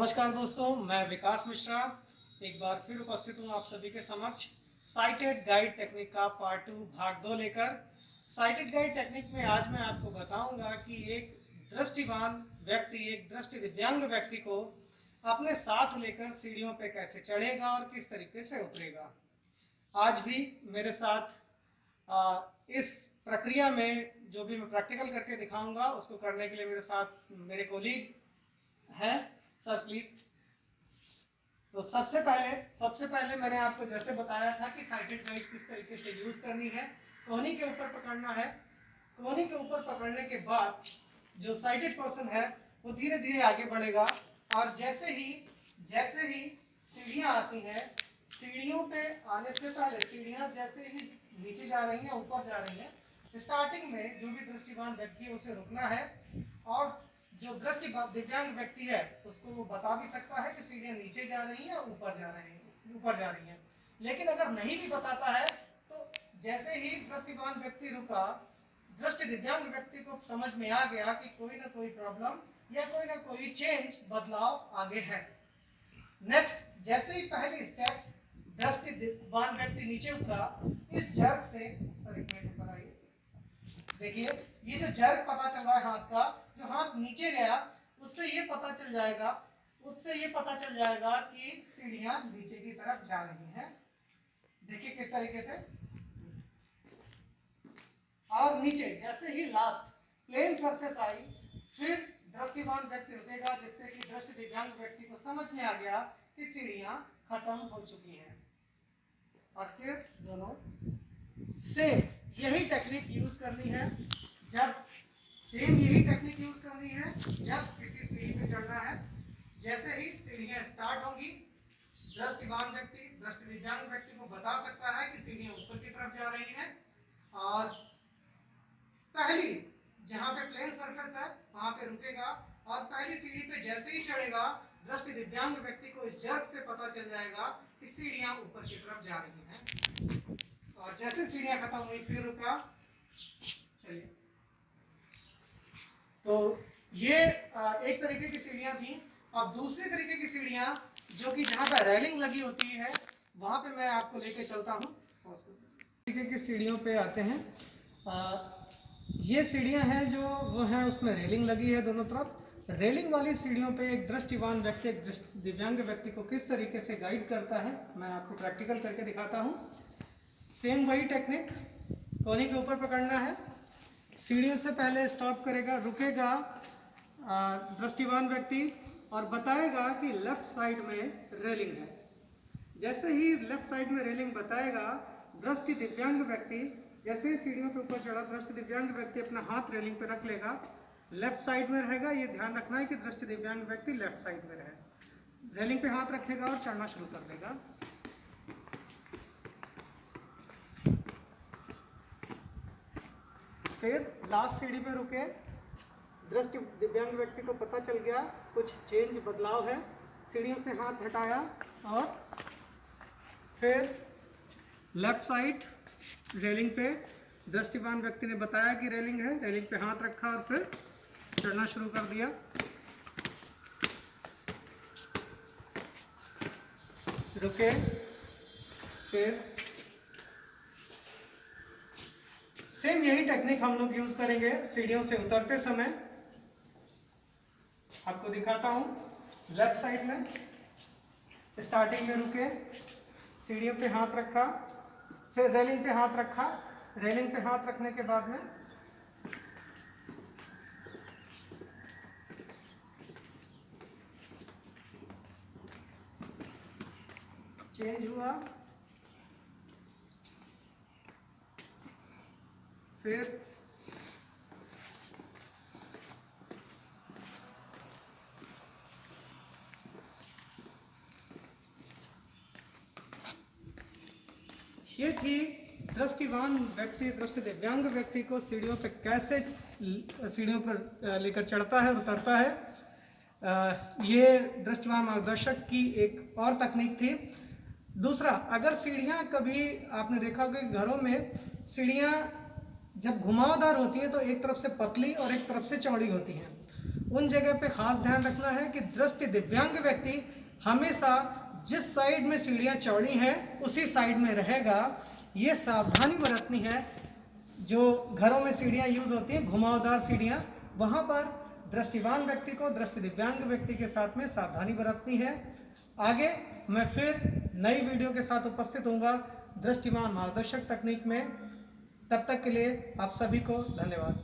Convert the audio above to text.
नमस्कार दोस्तों, मैं विकास मिश्रा एक बार फिर उपस्थित हूँ आप सभी के समक्ष साइटेड गाइड टेक्निक का पार्ट 2 भाग 2 लेकर। साइटेड गाइड टेक्निक में आज मैं आपको बताऊंगा कि एक दृष्टिवान व्यक्ति, एक दृष्टि दिव्यांग व्यक्ति को अपने साथ लेकर सीढ़ियों पे कैसे चढ़ेगा और किस तरीके से उतरेगा। आज भी मेरे साथ इस प्रक्रिया में जो भी मैं प्रैक्टिकल करके दिखाऊंगा उसको करने के लिए मेरे साथ मेरे कोलीग हैं। Sir please. तो सबसे पहले मैंने आपको जैसे बताया था कि साइटेड गाइड किस तरीके से यूज करनी है। कोहनी के ऊपर पकड़ना है। कोहनी के ऊपर पकड़ने के बाद जो साइटेड पर्सन है वो धीरे धीरे आगे बढ़ेगा और जैसे ही सीढ़ियां आती हैं, सीढ़ियों पे आने से पहले सीढ़ियां जैसे ही नीचे जा रही हैं, ऊपर जा रही हैं, स्टार्टिंग में जो भी दृष्टिवान व्यक्ति है उसे रुकना है और जो दृष्टि दिव्यांग व्यक्ति है उसको वो बता भी सकता है कि सीढ़ियां नीचे जा रही हैं, ऊपर जा रही हैं। लेकिन अगर नहीं भी बताता है तो जैसे ही दृष्टिवान व्यक्ति रुका, दृष्टि दिव्यांग व्यक्ति को समझ में आ गया कि कोई ना कोई प्रॉब्लम या कोई ना कोई चेंज, बदलाव आगे है। नेक्स्ट, जैसे ही पहली स्टेप दृष्टि दिव्यांग व्यक्ति नीचे उतरा, इस जर्क से सर एक मिनट ऊपर आइए, देखिए ये जो जर्क पता चल रहा है हाथ का, जो हाथ नीचे गया उससे ये पता चल जाएगा कि सीढ़ियां नीचे की तरफ जा रही हैं। देखिए किस तरीके से। और नीचे जैसे ही लास्ट प्लेन सरफेस आई, फिर दृष्टिवान व्यक्ति रुकेगा जिससे कि दृष्टि दिव्यांग व्यक्ति को समझ में आ गया कि सीढ़ियां खत्म हो चुकी हैं। और फिर दोनों सेम यही टेक्निक यूज करनी है जब किसी सीढ़ी पे चढ़ना है। जैसे ही सीढ़ियां स्टार्ट होंगी, दृष्टिवान व्यक्ति दृष्टि दिव्यांग व्यक्ति को बता सकता है कि सीढ़ियां ऊपर की तरफ जा रही हैं और पहली जहां पे प्लेन सरफेस है वहां पे रुकेगा और पहली सीढ़ी पे जैसे ही चढ़ेगा, दृष्टि दिव्यांग व्यक्ति को इस जर्क से पता चल जाएगा कि सीढ़ियां ऊपर की तरफ जा रही हैं। और जैसे सीढ़ियां खत्म हुई फिर रुका। चलिए, तो ये एक तरीके की सीढ़ियां थी। अब दूसरी तरीके की सीढ़ियां जो कि जहां पर रेलिंग लगी होती है वहां पे मैं आपको लेके चलता हूं। तरीके की सीढ़ियों पे आते हैं। ये सीढ़ियां हैं जो वो हैं, उसमें रेलिंग लगी है दोनों तरफ। रेलिंग वाली सीढ़ियों पे एक दृष्टिवान व्यक्ति एक दिव्यांग व्यक्ति को किस तरीके से गाइड करता है मैं आपको प्रैक्टिकल करके दिखाता हूँ। सेम वही टेक्निक, कोहनी के ऊपर पकड़ना है, सीढ़ियों से पहले स्टॉप करेगा, रुकेगा दृष्टिवान व्यक्ति और बताएगा कि लेफ्ट साइड में रेलिंग है। जैसे ही लेफ्ट साइड में रेलिंग बताएगा, दृष्टि दिव्यांग व्यक्ति जैसे ही सीढ़ियों के ऊपर चढ़ा, दृष्टि दिव्यांग व्यक्ति अपना हाथ रेलिंग पे रख लेगा, लेफ्ट साइड में रहेगा। ये ध्यान रखना है कि दृष्टि दिव्यांग व्यक्ति लेफ्ट साइड में रहे। रेलिंग पे हाथ रखेगा और चढ़ना शुरू कर देगा। फिर लास्ट सीढ़ी पे रुके, दृष्टि दिव्यांग व्यक्ति को पता चल गया कुछ चेंज, बदलाव है, सीढ़ियों से हाथ हटाया और फिर लेफ्ट साइड रेलिंग पे दृष्टिवान व्यक्ति ने बताया कि रेलिंग है, रेलिंग पे हाथ रखा और फिर चढ़ना शुरू कर दिया। रुके, फिर सेम यही टेक्निक हम लोग यूज करेंगे सीढ़ियों से उतरते समय। आपको दिखाता हूं। लेफ्ट साइड में स्टार्टिंग में रुके, सीढ़ियों पे हाथ रखा, से रेलिंग पे हाथ रखा, रेलिंग पे हाथ रखने के बाद में चेंज हुआ, फिर ये थी दृष्टिवान व्यक्ति दृष्टि दिव्यांग व्यक्ति को सीढ़ियों पे कैसे सीढ़ियों पर लेकर चढ़ता है और उतरता है। ये दृष्टिवान मार्गदर्शक की एक और तकनीक थी। दूसरा, अगर सीढ़ियाँ कभी आपने देखा होगा कि घरों में सीढ़ियाँ जब घुमावदार होती हैं तो एक तरफ से पतली और एक तरफ से चौड़ी होती हैं। उन जगह पे खास ध्यान रखना है कि दृष्टि दिव्यांग व्यक्ति हमेशा जिस साइड में सीढ़ियाँ चौड़ी हैं उसी साइड में रहेगा। ये सावधानी बरतनी है। जो घरों में सीढ़ियाँ यूज़ होती हैं, घुमावदार सीढ़ियाँ, वहाँ पर दृष्टिवान व्यक्ति को दृष्टि दिव्यांग व्यक्ति के साथ में सावधानी बरतनी है। आगे मैं फिर नई वीडियो के साथ उपस्थित होऊंगा दृष्टिवान मार्गदर्शक तकनीक में। तब तक के लिए आप सभी को धन्यवाद।